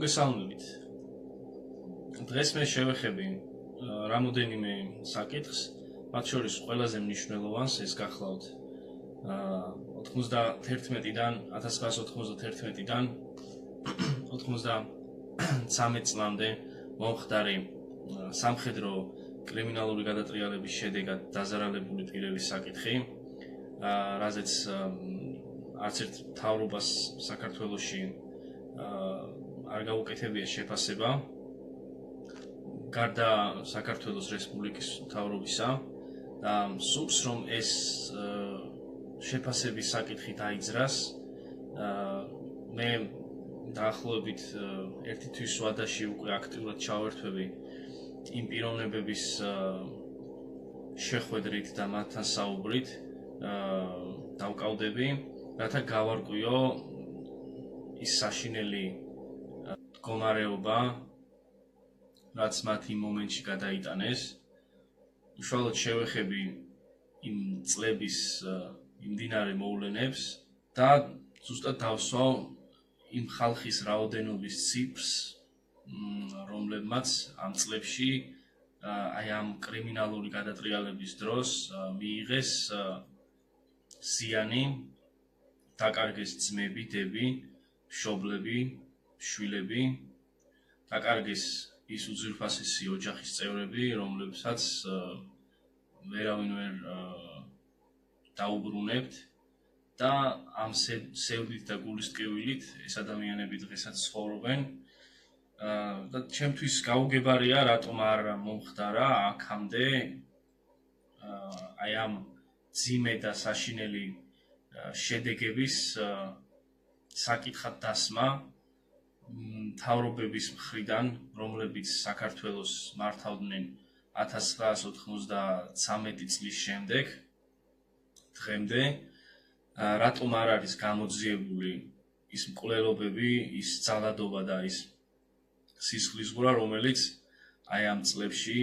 მოგესალმებით. დღეს მე შევეხები რამოდენიმე საკითხს, მათ შორის ყველაზე მნიშვნელოვანს ეს გახლავთ 91-დან 1991-დან 93 წლამდე მომხდარი სამხედრო კრიმინალური გადატრიალების შედეგად დაზარალებული პირების საკითხი, რაზეც არც ერთ მთავრობას საქართველოში არ გაუკეთებია შეფასება გარდა საქართველოს რესპუბლიკის მთავრობისა და სურს რომ ეს შეფასების საკითხი დაიძრას. მე დაახლოებით ერთი თვის ვადაში უკვე აქტიურად ჩავერთვები იმ პიროვნებების შეხვედრით და მათთან საუბრით დავკავდები, რათა გავარკვიო ის საშინელი მდგომარეობა, რაც მათ იმ მომენტში გადაიტანეს. უშუალოდ შევეხები იმ წლების იმდინარე მოვლენებს და ზუსტად დავსვავ იმ ხალხის რაოდენობის ციფრს, რომლებმაც ამ წლებში აი ამ კრიმინალური გადატრიალების დროს მიიღეს ზიანი, დაკარგეს ძმები, დები, მშობლები, შვილები, დაკარგეს ის უძვირფასესი ოჯახის წევრები, რომლებსაც ვერავინ ვერ დაუბრუნებთ და ამ სევდით და გულისტკივილით ეს ადამიანები დღესაც ცხოვრობენ და ჩემთვის გაუგებარია, რატომ არ მომხდარა აქამდე აი ამ ძიმე და საშინელი შედეგების საკითხად დასმა მთავრობების მხრიდან, რომლებიც საქართველოს მართავდნენ 1993 წლის შემდეგ დღემდე, რატომ არ არის გამოძიებული ის მკვლელობები, ის ძალადობა და ის სისხლისღვრა, რომელიც აი ამ წლებში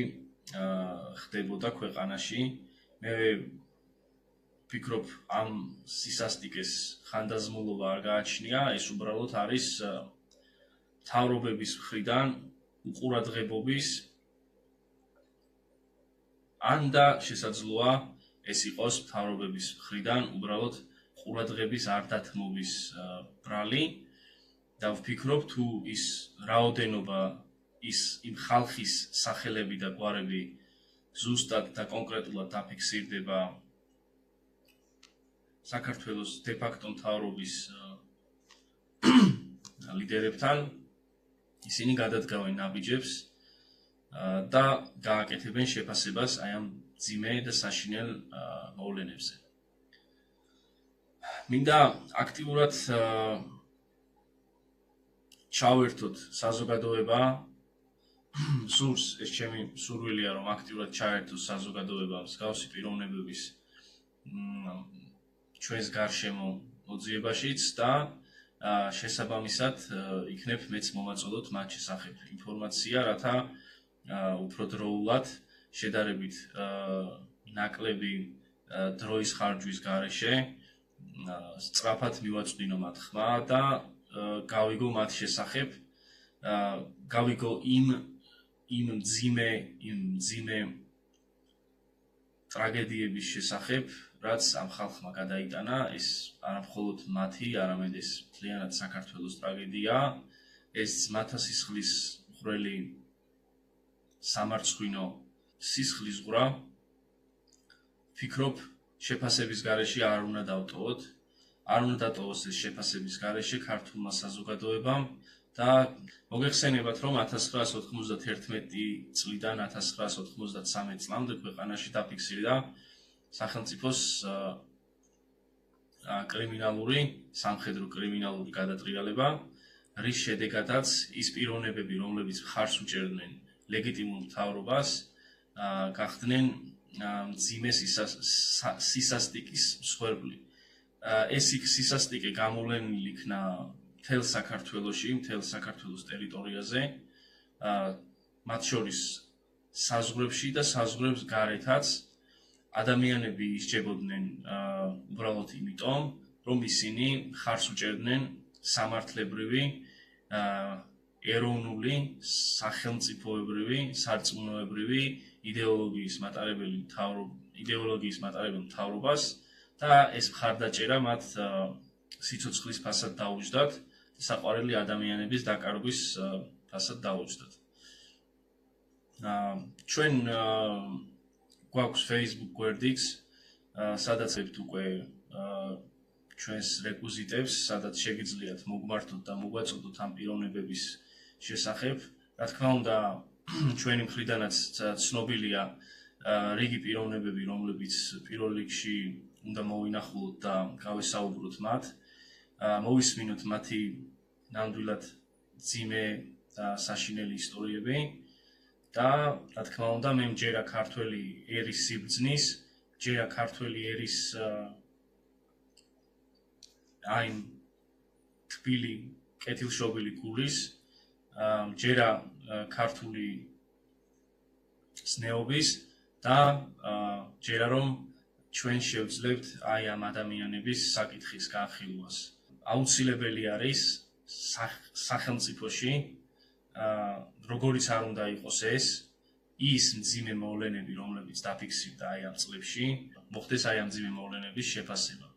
ხდებოდა ქვეყანაში. მე ვფიქრობ, ამ სისასტიკეს ხანდაზმულობა არ გააჩნია, ეს უბრალოდ არის მთავრობების მხრიდან უყურადღებობის ან და შესაძლოა ეს იყოს მთავრობების მხრიდან უბრალოდ ყურადღების არ დათმობის ბრალი და ვფიქრობ, თუ ის რაოდენობა, ის იმ ხალხის სახელები და გვარები ზუსტად და კონკრეტულად დაფიქსირდება საქართველოს დე-ფაქტო მთავრობის ლიდერებთან, ისინი გადადგავენ ნაბიჯებს და გააკეთებენ შეფასებას აი ამ ძიმე და საშინელ მოვლენებზე. მინდა აქტიურად ჩავერთოთ საზოგადოება, სურს ეს ჩემი სურვილია, რომ აქტიურად ჩაერთოს საზოგადოება მსგავსი პიროვნებების ჩვენს გარშემო მოძიებაშიც და შესაბამისად იქნებ მეც მომაწოდოთ მათ შესახებ ინფორმაცია, რათა უფრო დროულად შედარებით ნაკლები დროის ხარჯვის გარეშე სწრაფად მივაწვდინო მათ ხმა და გავიგო მათ შესახებ, გავიგო იმ მძიმე ტრაგედიების შესახებ, რაც ამ ხალხმა გადაიტანა. ეს არამხოლოდ მათი, არამედ ეს მთლიანად საქართველოს ტრაგედია, ეს ძმათა სისხლის მღვრელი სამარცხვინო სისხლისღვრა. ვფიქრობ, შეფასების გარეშე არ უნდა დავტოვოთ, არ უნდა დატოვოს ეს შეფასების გარეშე ქართულმა საზოგადოებამ და მოგეხსენებათ, რომ 1991 წლიდან 1993 წლამდე ქვეყანაში დაფიქსირდა სახელმწიფოს კრიმინალური, სამხედრო კრიმინალური გადატრიალება, რის შედეგადაც ის პიროვნებები, რომლებიც მხარს უჭერდნენ ლეგიტიმურ მთავრობას, გახდნენ მძიმე სისასტიკის მსხვერპლი. ეს სისასტიკე გამოვლენილი იქნა მთელ საქართველოში, მთელ საქართველოს ტერიტორიაზე, მათ შორის საზღვრებში და საზღვრებს გარეთაც ადამიანები ისჯებოდნენ უბრალოდ იმიტომ, რომ ისინი მხარს უჭერდნენ სამართლებრივი ეროვნული, სახელმწიფოებრივი, სარწმუნოებრივი იდეოლოგიის მატარებელ მთავრობას და ეს მხარდაჭერა მათ სიცოცხლის ფასად დაუჯდათ, საყვარელი ადამიანების დაკარგვის ფასად დაუჯდათ. ჩვენ გვაქვს Facebook გვერდიც, სადაც უკვე ჩვენს რეკვიზიტებს, სადაც შეგიძლიათ მოგმართოთ და მოგვაწოდოთ ამ პიროვნებების შესახებ. Რა თქმა უნდა, ჩვენი მხრიდანაც ცნობილია რიგი პიროვნებები, რომლებიც პირველ რიგში უნდა მოვინახულოთ და გავესაუბროთ მათ. მოვისმინოთ მათი ნამდვილად ძიმე და საშინელი ისტორიები და რა თქმა უნდა, მე მჯერა ქართველი ერის სიბრძნის, მჯერა ქართველი ერის აი თბილი კეთილშობილი გულის, მჯერა ქართული ზნეობის და მჯერა რომ ჩვენ შევძლებთ აი ამ ადამიანების საკითხის განხილვას. აუცილებელი არის სახელმწიფოში, როგორიც არ უნდა იყოს ეს, ის მძიმე მოვლენები, რომლებიც დაფიქსირდა აი ამ წლებში, მოხდეს აი ამ მძიმე მოვლენების შეფასება.